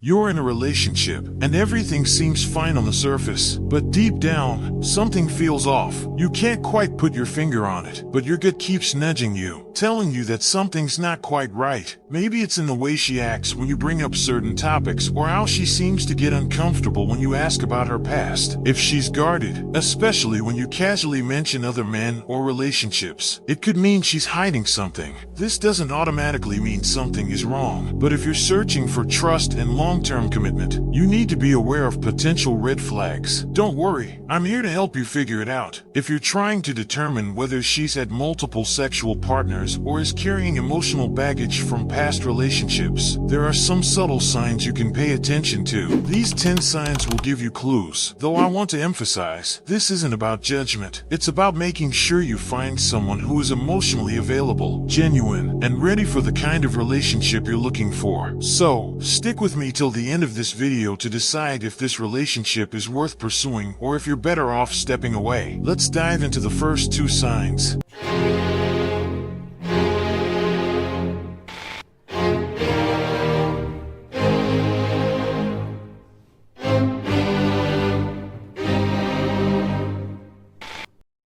You're in a relationship, and everything seems fine on the surface, but deep down, something feels off. You can't quite put your finger on it, but your gut keeps nudging you, telling you that something's not quite right. Maybe it's in the way she acts when you bring up certain topics, or how she seems to get uncomfortable when you ask about her past. If she's guarded, especially when you casually mention other men or relationships, it could mean she's hiding something. This doesn't automatically mean something is wrong, but if you're searching for trust and long-term commitment, you need to be aware of potential red flags. Don't worry, I'm here to help you figure it out. If you're trying to determine whether she's had multiple sexual partners or is carrying emotional baggage from past relationships, there are some subtle signs you can pay attention to. These 10 signs will give you clues, though I want to emphasize, this isn't about judgment. It's about making sure you find someone who is emotionally available, genuine, and ready for the kind of relationship you're looking for. So, stick with me till the end of this video to decide if this relationship is worth pursuing or if you're better off stepping away. Let's dive into the first 2 signs.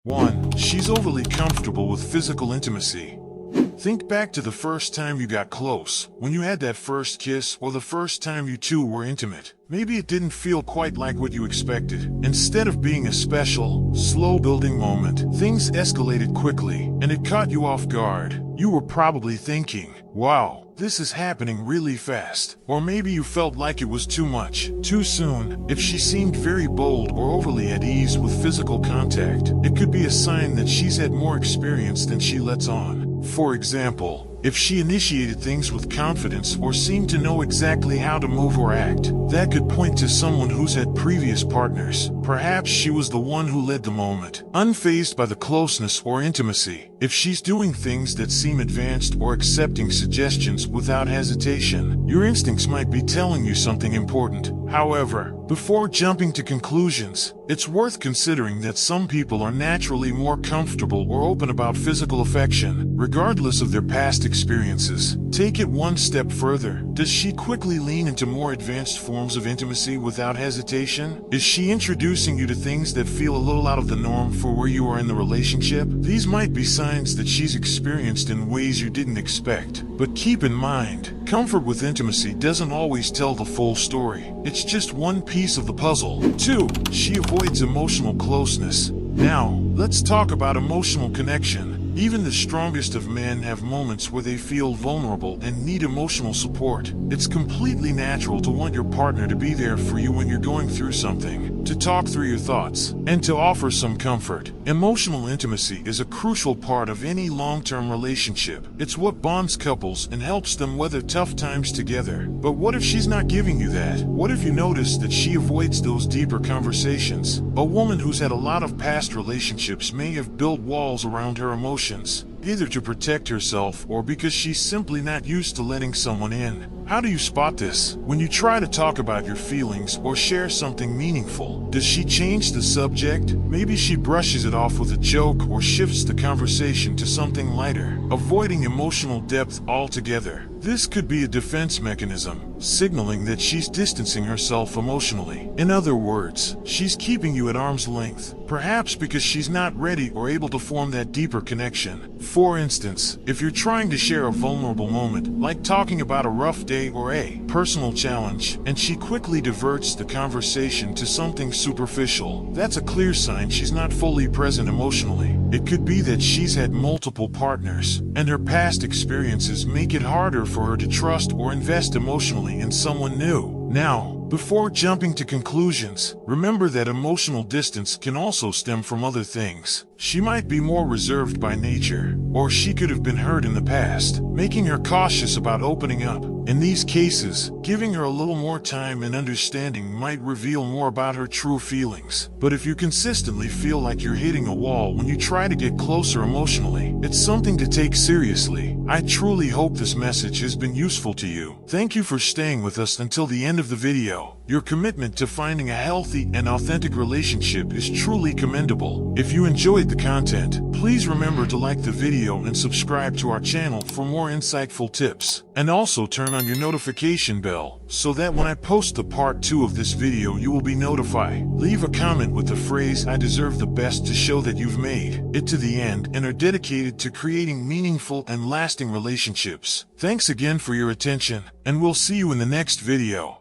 One, she's overly comfortable with physical intimacy. Think back to the first time you got close, when you had that first kiss or the first time you two were intimate. Maybe it didn't feel quite like what you expected. Instead of being a special, slow-building moment, things escalated quickly, and it caught you off guard. You were probably thinking, wow, this is happening really fast. Or maybe you felt like it was too much, too soon. If she seemed very bold or overly at ease with physical contact, it could be a sign that she's had more experience than she lets on. For example, if she initiated things with confidence or seemed to know exactly how to move or act, that could point to someone who's had previous partners. Perhaps she was the one who led the moment, unfazed by the closeness or intimacy. If she's doing things that seem advanced or accepting suggestions without hesitation, your instincts might be telling you something important. However, before jumping to conclusions, it's worth considering that some people are naturally more comfortable or open about physical affection, regardless of their past experiences. Take it one step further. Does she quickly lean into more advanced forms of intimacy without hesitation? Is she introducing you to things that feel a little out of the norm for where you are in the relationship? These might be signs that she's experienced in ways you didn't expect. But keep in mind, comfort with intimacy doesn't always tell the full story. It's just one piece of the puzzle. 2. She avoids emotional closeness. Now, let's talk about emotional connection. Even the strongest of men have moments where they feel vulnerable and need emotional support. It's completely natural to want your partner to be there for you when you're going through something, to talk through your thoughts, and to offer some comfort. Emotional intimacy is a crucial part of any long-term relationship. It's what bonds couples and helps them weather tough times together. But what if she's not giving you that? What if you notice that she avoids those deeper conversations? A woman who's had a lot of past relationships may have built walls around her emotions, either to protect herself or because she's simply not used to letting someone in. How do you spot this? When you try to talk about your feelings or share something meaningful, does she change the subject? Maybe she brushes it off with a joke or shifts the conversation to something lighter, avoiding emotional depth altogether. This could be a defense mechanism, signaling that she's distancing herself emotionally. In other words, she's keeping you at arm's length, perhaps because she's not ready or able to form that deeper connection. For instance, if you're trying to share a vulnerable moment, like talking about a rough day or a personal challenge, and she quickly diverts the conversation to something superficial, that's a clear sign she's not fully present emotionally. It could be that she's had multiple partners, and her past experiences make it harder for her to trust or invest emotionally in someone new. Now, before jumping to conclusions, remember that emotional distance can also stem from other things. She might be more reserved by nature, or she could have been hurt in the past, making her cautious about opening up. In these cases, giving her a little more time and understanding might reveal more about her true feelings. But if you consistently feel like you're hitting a wall when you try to get closer emotionally, it's something to take seriously. I truly hope this message has been useful to you. Thank you for staying with us until the end of the video. Your commitment to finding a healthy and authentic relationship is truly commendable. If you enjoyed the content, please remember to like the video and subscribe to our channel for more insightful tips. And also turn on your notification bell so that when I post the part 2 of this video you will be notified. Leave a comment with the phrase "I deserve the best" to show that you've made it to the end and are dedicated to creating meaningful and lasting relationships. Thanks again for your attention, and we'll see you in the next video.